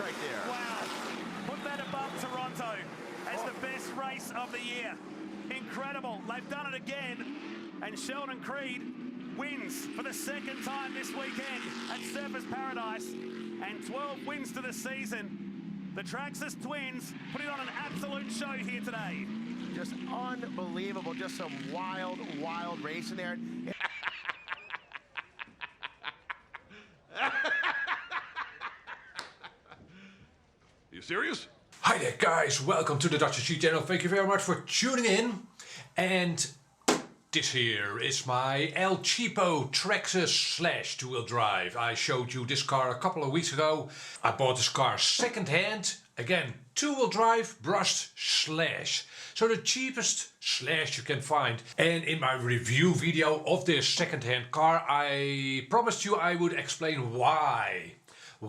right there. Wow. Put that above Toronto as the best race of the year. Incredible. They've done it again. And Sheldon Creed wins for the second time this weekend at Surfers Paradise. And 12 wins to the season. The Traxxas twins putting on an absolute show here today. Just unbelievable. Just some wild, wild racing there. You serious? Hi there guys, welcome to the Dutch SG channel. Thank you very much for tuning in. And this here is my El Cheapo Traxxas Slash two-wheel drive. I showed you this car a couple of weeks ago. I bought this car second hand. Again, two-wheel drive brushed slash. So the cheapest slash you can find. And in my review video of this second-hand car, I promised you I would explain why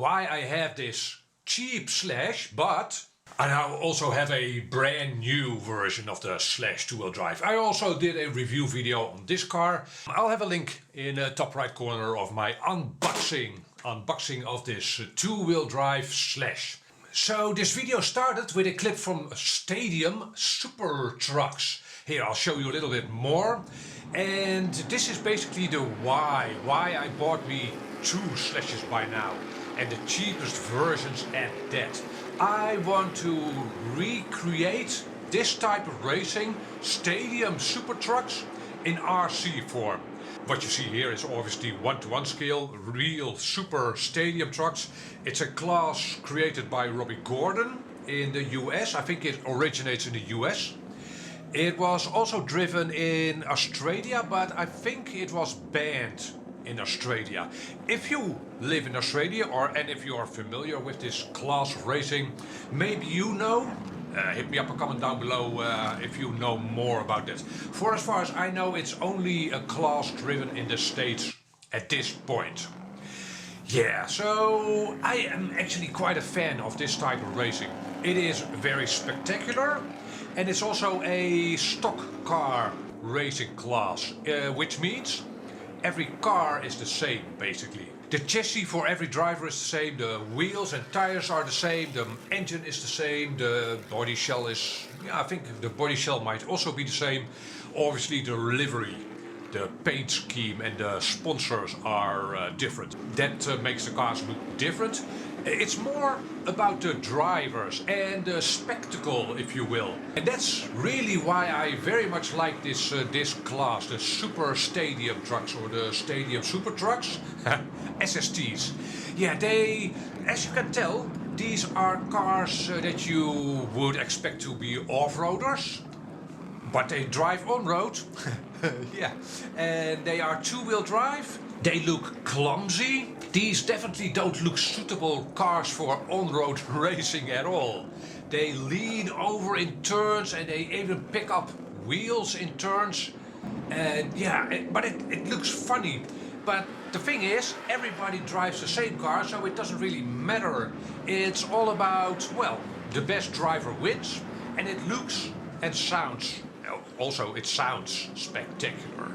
I have this cheap slash, but I now also have a brand new version of the Slash two-wheel drive. I also did a review video on this car. I'll have a link in the top right corner of my unboxing of this two-wheel drive Slash. So this video started with a clip from Stadium Super Trucks. Here I'll show you a little bit more. And this is basically the why I bought me two Slashes by now. And the cheapest versions at that. I want to recreate this type of racing, stadium super trucks, in RC form. What you see here is obviously 1:1 scale, real super stadium trucks. It's a class created by Robbie Gordon in the US. I think it originates in the US. It was also driven in Australia, but I think it was banned in Australia. If you live in Australia and if you are familiar with this class racing, maybe you know, hit me up a comment down below if you know more about that. For as far as I know, it's only a class driven in the States at this point. Yeah, so I am actually quite a fan of this type of racing. It is very spectacular and it's also a stock car racing class, which means every car is the same, basically. The chassis for every driver is the same, the wheels and tires are the same, the engine is the same, the body shell is... yeah, I think the body shell might also be the same. Obviously the livery, the paint scheme and the sponsors are different. That makes the cars look different. It's more about the drivers and the spectacle, if you will. And that's really why I very much like this class, the super stadium trucks or the stadium super trucks, SSTs. Yeah, they, as you can tell, these are cars that you would expect to be off-roaders, but they drive on-road. Yeah, and they are two-wheel drive. They look clumsy. These definitely don't look suitable cars for on-road racing at all. They lean over in turns and they even pick up wheels in turns. And yeah, but it looks funny. But the thing is, everybody drives the same car, so it doesn't really matter. It's all about, well, the best driver wins, and it looks and sounds, also it sounds spectacular.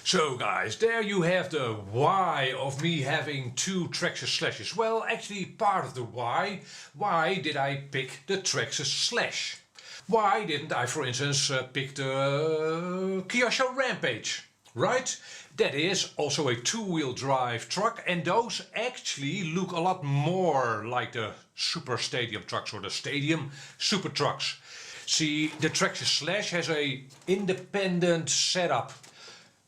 So guys, there you have the why of me having two Traxxas Slashes. Well, actually part of the why. Why did I pick the Traxxas Slash? Why didn't I, for instance, pick the Kyosho Rampage? Right? That is also a two-wheel drive truck, and those actually look a lot more like the super stadium trucks or the stadium super trucks. See, the Traxxas Slash has a independent setup.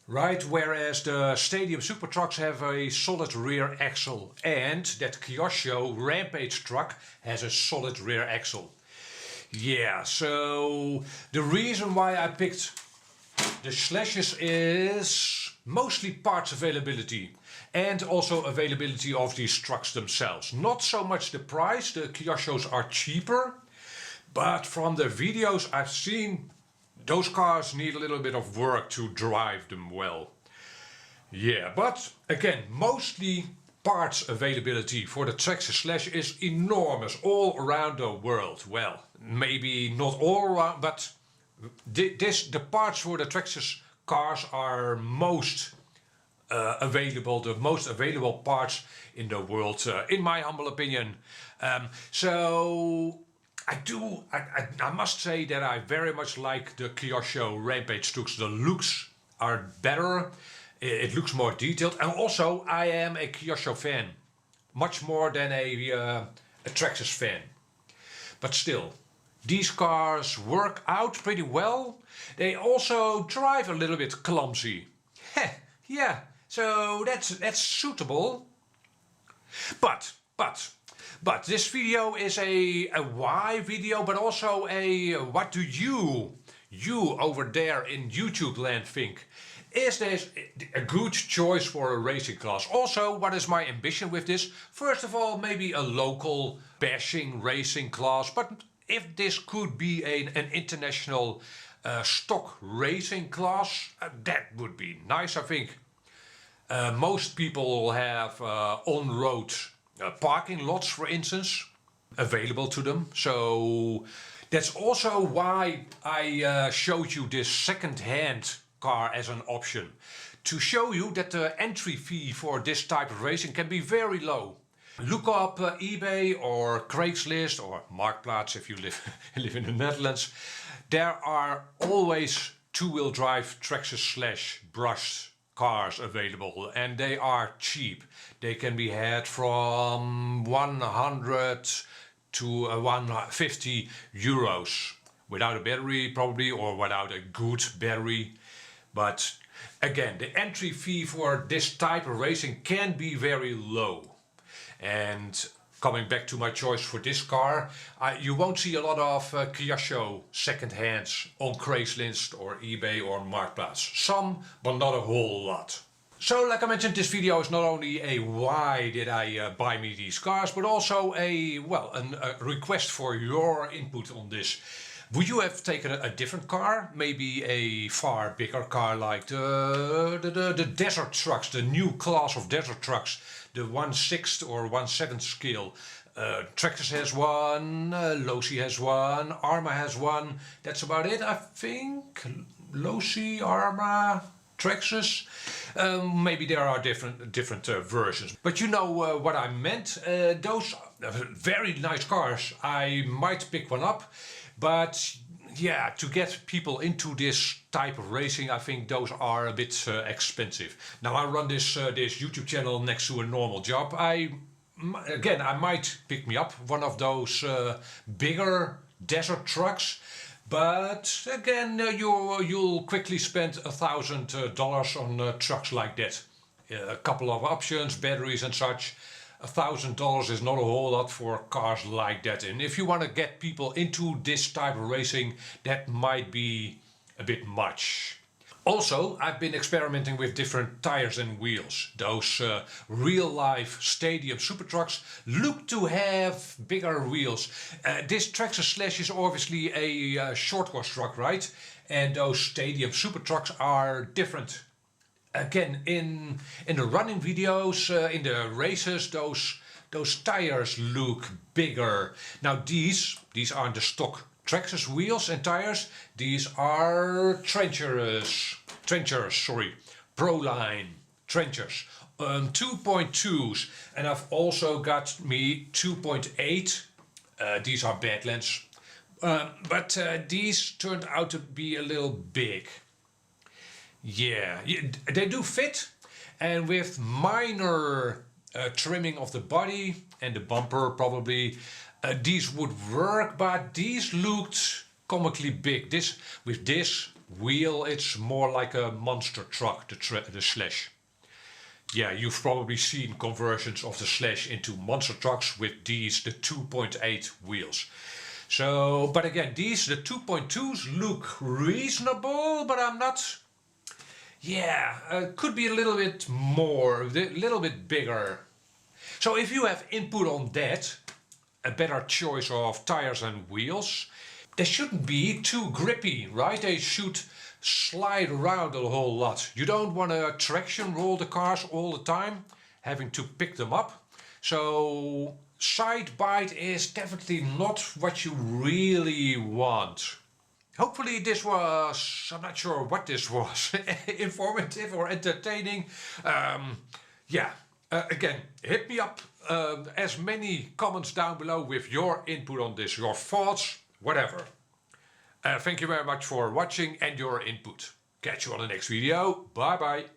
Right, whereas the stadium super trucks have a solid rear axle and that Kyosho Rampage truck has a solid rear axle. Yeah, so the reason why I picked the Slashes is mostly parts availability and also availability of these trucks themselves. Not so much the price, the Kyoshos are cheaper, but from the videos I've seen, those cars need a little bit of work to drive them well. Yeah, but again, mostly parts availability for the Traxxas Slash is enormous all around the world. Well, maybe not all around, but the parts for the Traxxas cars are most available, the most available parts in the world, in my humble opinion. So I must say that I very much like the Kyosho Rampage trucks. The looks are better, it looks more detailed, and also I am a Kyosho fan, much more than a Traxxas fan. But still, these cars work out pretty well. They also drive a little bit clumsy. Yeah, so that's suitable. But this video is a why video, but also a what do you over there in YouTube land think? Is this a good choice for a racing class? Also, what is my ambition with this? First of all, maybe a local bashing racing class, but if this could be an international stock racing class, that would be nice, I think. Most people have on-road parking lots, for instance, available to them. So that's also why I showed you this second-hand car as an option. To show you that the entry fee for this type of racing can be very low. Look up eBay or Craigslist or Marktplaats if you live in the Netherlands. There are always two-wheel drive Traxxas / brushed cars available, and they are cheap. They can be had from 100 to 150 euros. Without a battery probably, or without a good battery. But again, the entry fee for this type of racing can be very low. And coming back to my choice for this car, you won't see a lot of Kyosho second hands on Craigslist or eBay or Marktplaats. Some, but not a whole lot. So, like I mentioned, this video is not only a why did I buy me these cars, but also a request for your input on this. Would you have taken a different car? Maybe a far bigger car like the desert trucks, the new class of desert trucks, the 1/6 or 1/7 scale. Traxxas has one, Losi has one, Arma has one. That's about it, I think. Losi, Arma, Traxxas. Maybe there are different versions. But you know what I meant. Those very nice cars. I might pick one up. But yeah, to get people into this type of racing, I think those are a bit expensive. Now I run this YouTube channel next to a normal job. I might pick me up one of those bigger desert trucks. But again, you'll quickly spend $1,000 on trucks like that. A couple of options, batteries and such. $1,000 is not a whole lot for cars like that. And if you want to get people into this type of racing, that might be a bit much. Also, I've been experimenting with different tires and wheels. Those real-life stadium super trucks look to have bigger wheels. This Traxxas Slash is obviously a short course truck, right? And those stadium super trucks are different. Again, in the running videos, in the races, those tires look bigger. Now these aren't the stock Traxxas wheels and tires. These are trenchers, Proline trenchers, 2.2s, and I've also got me 2.8. These are Badlands, but these turned out to be a little big. Yeah, they do fit, and with minor trimming of the body and the bumper probably, these would work, but these looked comically big. With this wheel, it's more like a monster truck, the Slash. Yeah, you've probably seen conversions of the Slash into monster trucks with these, the 2.8 wheels. So, but again, the 2.2s look reasonable, but I'm not... Yeah, could be a little bit more, a little bit bigger. So if you have input on that, a better choice of tires and wheels, they shouldn't be too grippy, right? They should slide around a whole lot. You don't want to traction roll the cars all the time, having to pick them up. So side bite is definitely not what you really want. hopefully this was, I'm not sure what this was, informative or entertaining. Yeah, again, hit me up. As many comments down below with your input on this, your thoughts, whatever. Thank you very much for watching and your input. Catch you on the next video. Bye bye.